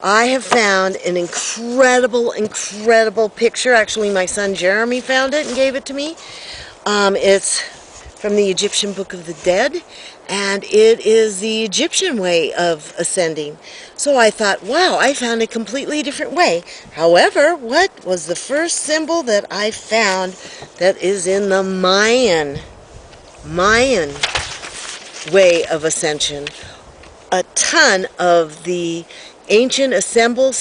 I have found an incredible picture. Actually, my son Jeremy found it and gave it to me. It's from the Egyptian Book of the Dead, and it is the Egyptian way of ascending. So I thought, wow, I found a completely different way. However, what was the first symbol that I found that is in the Mayan way of ascension? A ton of the ancient ascension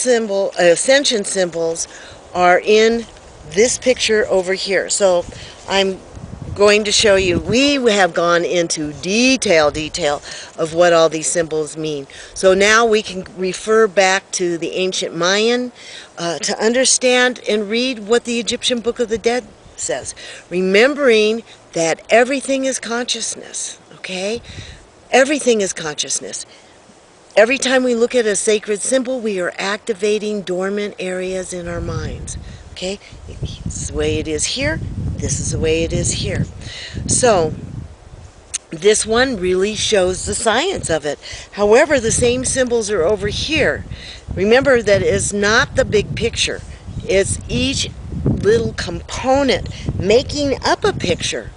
symbols are in this picture over here. So I'm going to show you. We have gone into detail of what all these symbols mean. So now we can refer back to the ancient Mayan to understand and read what the Egyptian Book of the Dead says. Remembering that everything is consciousness, okay? Everything is consciousness. Every time we look at a sacred symbol, we are activating dormant areas in our minds. Okay? This is the way it is here. This is the way it is here. So, this one really shows the science of it. However, the same symbols are over here. Remember that it's not the big picture. It's each little component making up a picture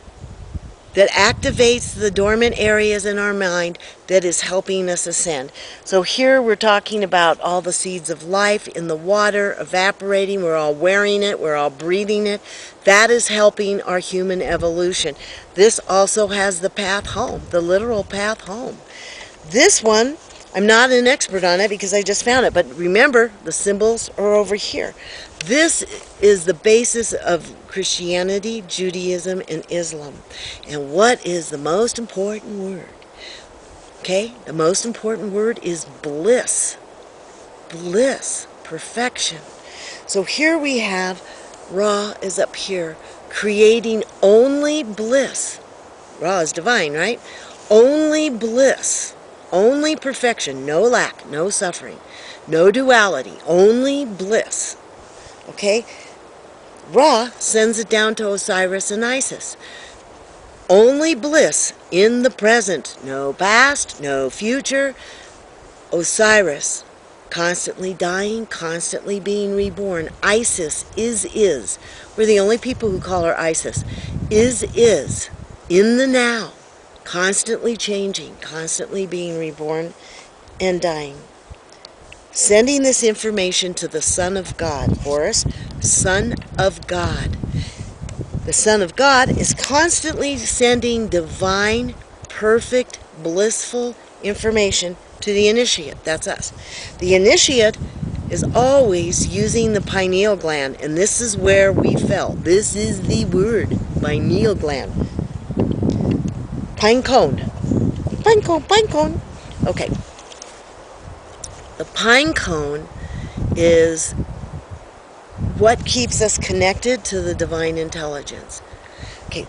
that activates the dormant areas in our mind that is helping us ascend. So here we're talking about all the seeds of life in the water evaporating. We're all wearing it. We're all breathing it. That is helping our human evolution. This also has the path home, the literal path home. This one, I'm not an expert on it because I just found it, but remember, the symbols are over here. This is the basis of Christianity, Judaism, and Islam. And what is the most important word? Okay, the most important word is bliss. Bliss, perfection. So here we have Ra is up here, creating only bliss. Ra is divine, right? Only bliss. Only perfection, no lack, no suffering, no duality, only bliss. Okay? Ra sends it down to Osiris and Isis. Only bliss in the present, no past, no future. Osiris, constantly dying, constantly being reborn. Isis is. We're the only people who call her Isis. Is, in the now. Constantly changing, constantly being reborn and dying. Sending this information to the Son of God. Horus, Son of God. The Son of God is constantly sending divine, perfect, blissful information to the initiate. That's us. The initiate is always using the pineal gland, and this is where we fell. This is the word, pineal gland. Pine cone. Pine cone, pine cone. Okay. The pine cone is what keeps us connected to the divine intelligence. Okay,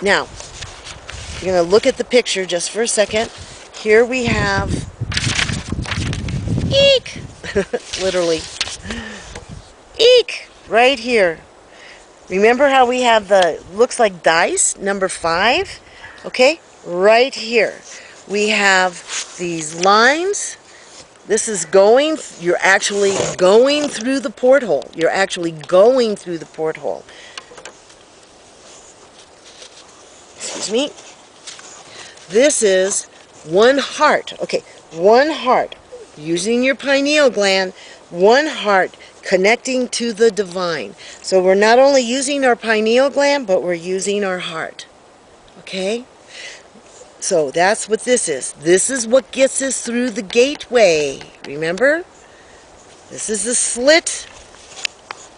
now, you're going to look at the picture just for a second. Here we have, eek, literally, eek, right here. Remember how we have the, looks like dice, number 5? Okay, right here. We have these lines. This is going, you're actually going through the porthole. You're actually going through the porthole. Excuse me. This is one heart. Okay, one heart. Using your pineal gland, one heart connecting to the divine. So we're not only using our pineal gland, but we're using our heart. Okay? So that's what this is. This is what gets us through the gateway. Remember? This is the slit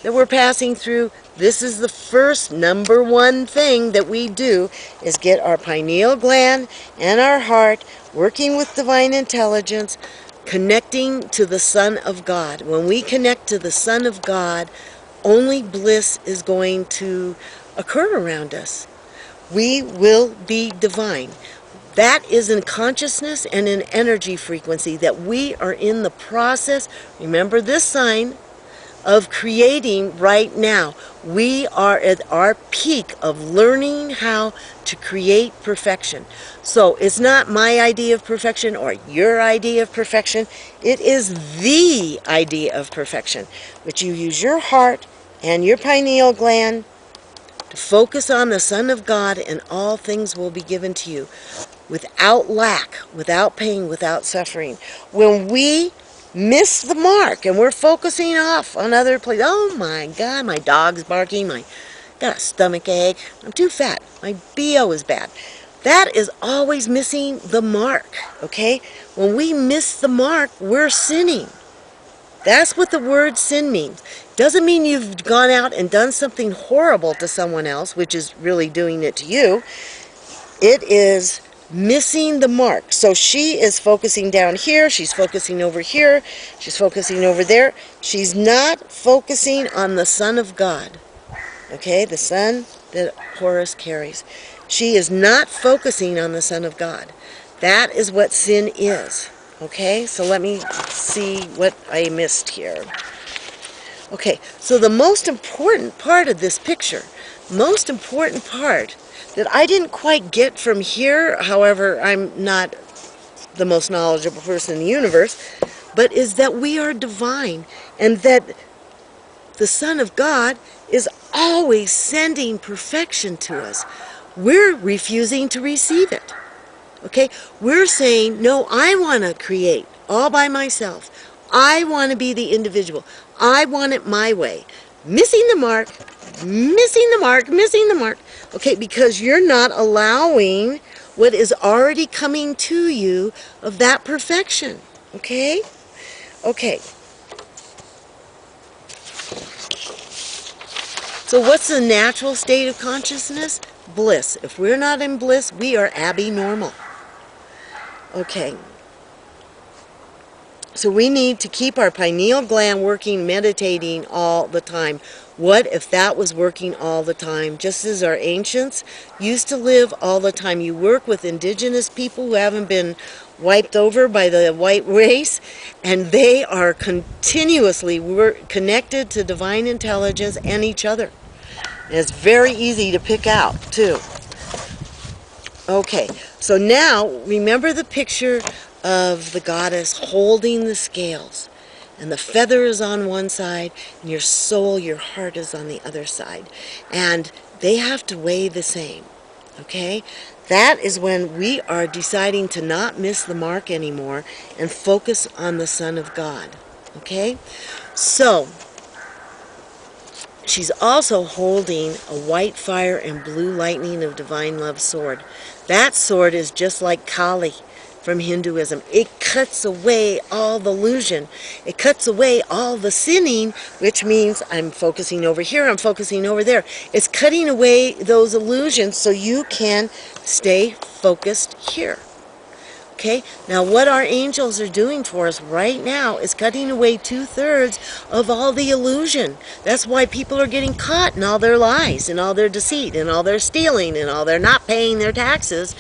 that we're passing through. This is the first number one thing that we do is get our pineal gland and our heart working with divine intelligence, connecting to the Son of God. When we connect to the Son of God, only bliss is going to occur around us. We will be divine. That is in consciousness and in energy frequency that we are in the process. Remember this sign, of creating right now. We are at our peak of learning how to create perfection. So it's not my idea of perfection or your idea of perfection. It is the idea of perfection. But you use your heart and your pineal gland to focus on the Son of God, and all things will be given to you without lack, without pain, without suffering. When we miss the mark and we're focusing off on other places, oh my God, my dog's barking, I got a stomach ache, I'm too fat, my BO is bad. That is always missing the mark, okay? When we miss the mark, we're sinning. That's what the word sin means. Doesn't mean you've gone out and done something horrible to someone else, which is really doing it to you. It is missing the mark. So she is focusing down here, she's focusing over here, she's focusing over there. She's not focusing on the Son of God. Okay, the Son that Horus carries. She is not focusing on the Son of God. That is what sin is. Okay, so let me see what I missed here. Okay, so the most important part of this picture, most important part that I didn't quite get from here, however, I'm not the most knowledgeable person in the universe, but is that we are divine and that the Son of God is always sending perfection to us. We're refusing to receive it. Okay? We're saying, no, I want to create all by myself. I want to be the individual. I want it my way. Missing the mark, missing the mark, missing the mark. Okay, because you're not allowing what is already coming to you of that perfection. Okay? Okay. So what's the natural state of consciousness? Bliss. If we're not in bliss, we are abnormal. Okay. So we need to keep our pineal gland working, meditating all the time. What if that was working all the time? Just as our ancients used to live all the time. You work with indigenous people who haven't been wiped over by the white race, and they are continuously connected to divine intelligence and each other. And it's very easy to pick out, too. Okay, so now remember the picture of the goddess holding the scales. And the feather is on one side, and your soul, your heart is on the other side. And they have to weigh the same. Okay? That is when we are deciding to not miss the mark anymore and focus on the Son of God. Okay? So, she's also holding a white fire and blue lightning of divine love sword. That sword is just like Kali from Hinduism. It cuts away all the illusion. It cuts away all the sinning, which means I'm focusing over here, I'm focusing over there. It's cutting away those illusions so you can stay focused here. Okay, now what our angels are doing for us right now is cutting away 2/3 of all the illusion. That's why people are getting caught in all their lies and all their deceit and all their stealing and all their not paying their taxes,